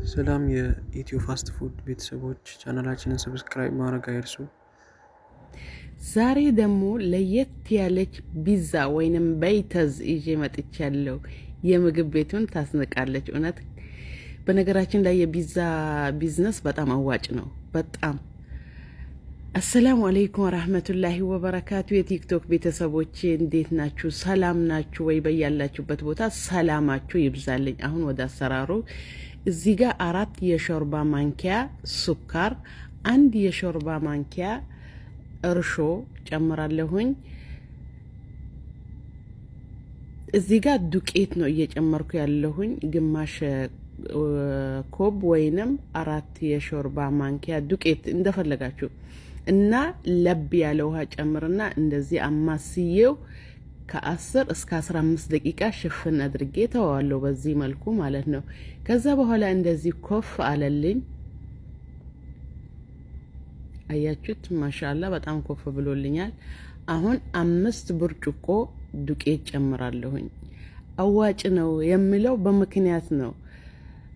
ሰላም የኢትዮ ፋስት ፉድ ቤተሰቦች ቻናላችንን ሰብስክራይብ ማድረግ አይርሱ። ዛሬ ደግሞ ለየት ያለች ፒዛ ወይንም በይተዝ ይዤ መጥቻለሁ። የምግብ ቤቱን ታስነቃለች እውነት። በነገራችን ላይ የፒዛ ቢዝነስ በጣም አዋጭ ነው። በጣም አሰላሙ አለይኩም ወራህመቱላሂ ወበረካቱ። የቲክቶክ ቤተሰቦች እንዴት ናችሁ? ሰላም ናችሁ ወይ? በያላችሁበት ቦታ ሰላማችሁ ይብዛልኝ። አሁን ወደ አሰራሩ እዚህ ጋር 4 የሾርባ ማንኪያ ሱካር፣ 1 የሾርባ ማንኪያ እርሾ ጨምራለሁኝ። እዚህ ጋር ዱቄት ነው እየጨመርኩ ያለሁኝ፣ ግማሽ ኮብ ወይንም 4 የሾርባ ማንኪያ ዱቄት እንደፈለጋችሁ እና ለብ ያለ ውሃ ጨምርና እንደዚህ አማስዬው ከ10 እስከ 15 ደቂቃ ሽፍን አድርጌ ተዋዋለሁ። በዚህ መልኩ ማለት ነው። ከዛ በኋላ እንደዚህ ኮፍ አለልኝ። አያችሁት? ማሻአላ በጣም ኮፍ ብሎልኛል። አሁን 5 ብርጭቆ ዱቄት ጨምራለሁኝ። አዋጭ ነው የሚለው በምክንያት ነው።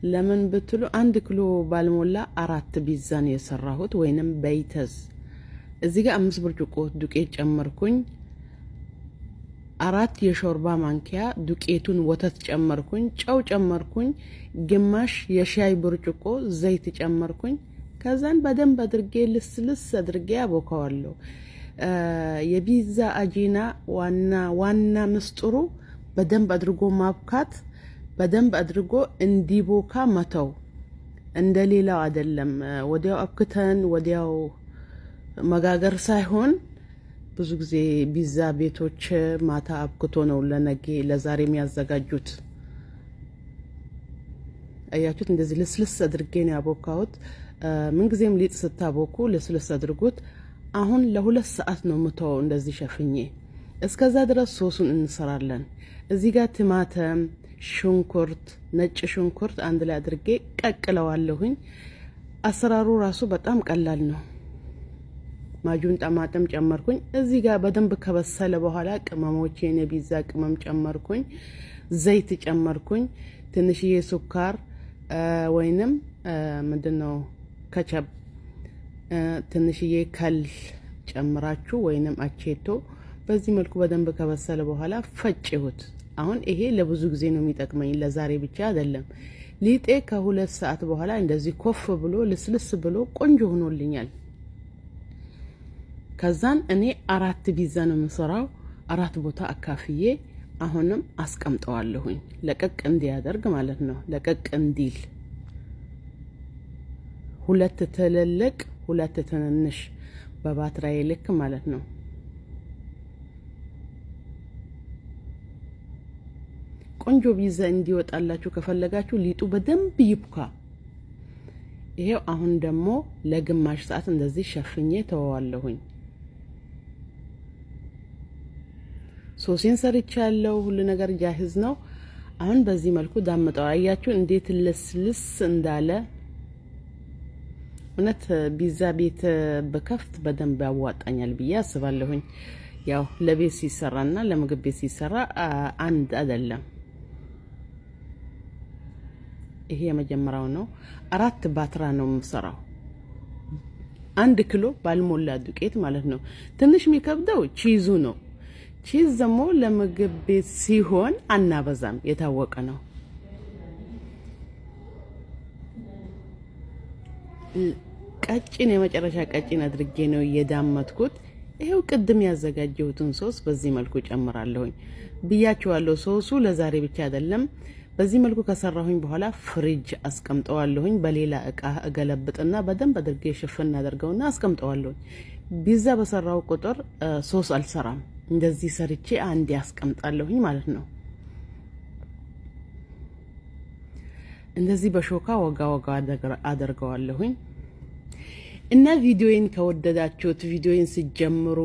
ለምን ብትሉ 1 ኪሎ ባልሞላ 4 ፒዛ ነው የሰራሁት ወይንም በይተዝ። እዚህ ጋር 5 ብርጭቆ ዱቄት ጨመርኩኝ። 4 የሾርባ ማንኪያ ዱቄቱን ወተት ጨመርኩኝ። ጨው ጨመርኩኝ። ግማሽ የሻይ ብርጭቆ ዘይት ጨመርኩኝ። ከዛን በደንብ አድርጌ ልስልስ አድርጌ አቦካዋለሁ። የፒዛ አጂና ዋና ምስጥሩ በደንብ አድርጎ ማብካት፣ በደንብ አድርጎ እንዲቦካ መተው። እንደሌላው አይደለም ወዲያው አብክተን ወዲያው መጋገር ሳይሆን ብዙ ጊዜ ፒዛ ቤቶች ማታ አብክቶ ነው ለነገ ለዛሬ የሚያዘጋጁት። አያችሁት? እንደዚህ ልስልስ አድርጌ ነው ያቦካሁት። ምን ጊዜም ሊጥ ስታቦኩ ልስልስ አድርጉት። አሁን ለ2 ሰዓት ነው ምተው እንደዚህ ሸፍኜ። እስከዛ ድረስ ሶሱን እንሰራለን። እዚህ ጋር ቲማቲም፣ ሽንኩርት፣ ነጭ ሽንኩርት አንድ ላይ አድርጌ ቀቅለዋለሁኝ። አሰራሩ ራሱ በጣም ቀላል ነው። ማጁን ጠማጥም ጨመርኩኝ። እዚህ ጋር በደንብ ከበሰለ በኋላ ቅመሞቼን የፒዛ ቅመም ጨመርኩኝ። ዘይት ጨመርኩኝ። ትንሽዬ ሱካር ወይንም ምንድነው ከቸብ፣ ትንሽዬ ከል ጨምራችሁ ወይንም አቼቶ። በዚህ መልኩ በደንብ ከበሰለ በኋላ ፈጭሁት። አሁን ይሄ ለብዙ ጊዜ ነው የሚጠቅመኝ፣ ለዛሬ ብቻ አይደለም። ሊጤ ከ2 ሰዓት በኋላ እንደዚህ ኮፍ ብሎ ልስልስ ብሎ ቆንጆ ሆኖልኛል። ከዛን እኔ 4 ፒዛ ነው የምሰራው፣ 4 ቦታ አካፍዬ አሁንም አስቀምጠዋለሁኝ ለቀቅ እንዲያደርግ ማለት ነው። ለቀቅ እንዲል 2 ትልልቅ 2 ትንንሽ በባትራዬ ልክ ማለት ነው። ቆንጆ ፒዛ እንዲወጣላችሁ ከፈለጋችሁ ሊጡ በደንብ ይብካ። ይሄው አሁን ደግሞ ለግማሽ ሰዓት እንደዚህ ሸፍኜ ተወዋለሁኝ። ሶሴን ሰርቻለሁ። ሁሉ ነገር ጃህዝ ነው። አሁን በዚህ መልኩ ዳምጠው። አያችሁ እንዴት ልስልስ እንዳለ። እውነት ፒዛ ቤት በከፍት በደንብ ያዋጣኛል ብዬ አስባለሁኝ። ያው ለቤት ሲሰራና ለምግብ ቤት ሲሰራ አንድ አይደለም። ይሄ የመጀመሪያው ነው። 4 ባትራ ነው የምሰራው፣ 1 ኪሎ ባልሞላ ዱቄት ማለት ነው። ትንሽ የሚከብደው ቺዙ ነው። ቺዝ ደግሞ ለምግብ ቤት ሲሆን አናበዛም፣ የታወቀ ነው። ቀጭን የመጨረሻ ቀጭን አድርጌ ነው የዳመጥኩት። ይሄው ቅድም ያዘጋጀሁትን ሶስ በዚህ መልኩ ጨምራለሁኝ ብያችኋለሁ። ሶሱ ለዛሬ ብቻ አይደለም። በዚህ መልኩ ከሰራሁኝ በኋላ ፍሪጅ አስቀምጠዋለሁኝ። በሌላ እቃ እገለብጥና በደንብ አድርጌ ሽፍን አደርገውና አስቀምጠዋለሁኝ። ፒዛ በሰራው ቁጥር ሶስ አልሰራም። እንደዚህ ሰርቼ አንድ ያስቀምጣለሁኝ ማለት ነው። እንደዚህ በሾካ ወጋ አደርገዋለሁኝ። እና ቪዲዮዬን ከወደዳችሁት ቪዲዮዬን ሲጀምሩ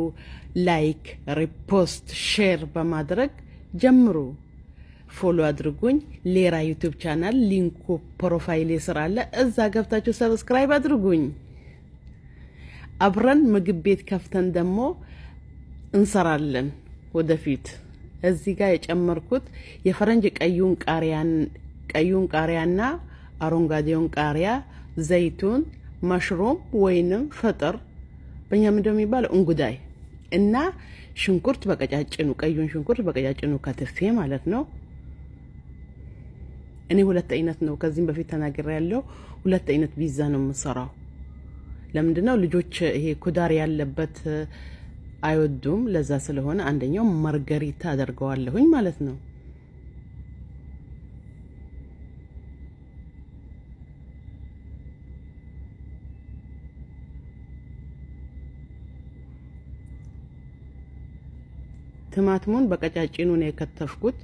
ላይክ፣ ሪፖስት፣ ሼር በማድረግ ጀምሩ። ፎሎ አድርጉኝ። ሌራ ዩቲዩብ ቻናል ሊንኩ ፕሮፋይል ስራ አለ፣ እዛ ገብታችሁ ሰብስክራይብ አድርጉኝ። አብረን ምግብ ቤት ከፍተን ደግሞ እንሰራለን ወደፊት። እዚህ ጋር የጨመርኩት የፈረንጅ ቀዩን ቃሪያና አረንጓዴውን ቃሪያ፣ ዘይቱን፣ መሽሮም ወይንም ፍጥር በእኛ ምንድነው የሚባለው እንጉዳይ እና ሽንኩርት በቀጫጭኑ ቀዩን ሽንኩርት በቀጫጭኑ ከትፌ ማለት ነው። እኔ ሁለት አይነት ነው ከዚህም በፊት ተናግሬያለሁ። ሁለት አይነት ፒዛ ነው የምሰራው። ለምንድነው ልጆች ይሄ ኩዳር ያለበት አይወዱም። ለዛ ስለሆነ አንደኛው ማርጋሪታ አደርገዋለሁኝ ማለት ነው። ቲማቲሙን በቀጫጭኑ ነው የከተፍኩት።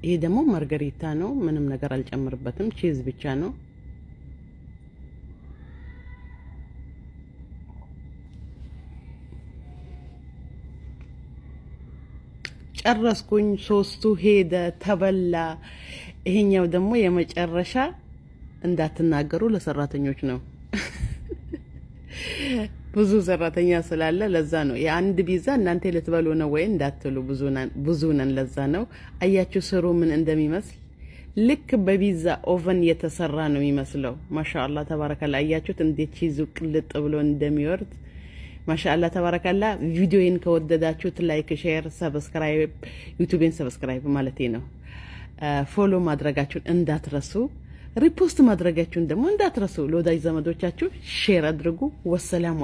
ይሄ ደግሞ ማርጋሪታ ነው። ምንም ነገር አልጨምርበትም። ቺዝ ብቻ ነው። ጨረስኩኝ። ሶስቱ ሄደ ተበላ። ይሄኛው ደግሞ የመጨረሻ እንዳትናገሩ ለሰራተኞች ነው። ብዙ ሰራተኛ ስላለ ለዛ ነው። የአንድ ፒዛ እናንተ ልትበሉ ነው ወይ እንዳትሉ ብዙ ነን። ለዛ ነው። አያችሁ ስሩ ምን እንደሚመስል ልክ በፒዛ ኦቨን የተሰራ ነው የሚመስለው። ማሻአላ ተባረካላ። አያችሁት እንዴት ቺዙ ቅልጥ ብሎ እንደሚወርድ ማሻአላ ተባረካላ። ቪዲዮዬን ከወደዳችሁት ላይክ፣ ሼር፣ ሰብስክራይብ ዩቲዩብን ሰብስክራይብ ማለቴ ነው። ፎሎ ማድረጋችሁን እንዳትረሱ። ሪፖስት ማድረጋችሁን ደግሞ እንዳትረሱ። ለወዳጅ ዘመዶቻችሁ ሼር አድርጉ። ወሰላሙ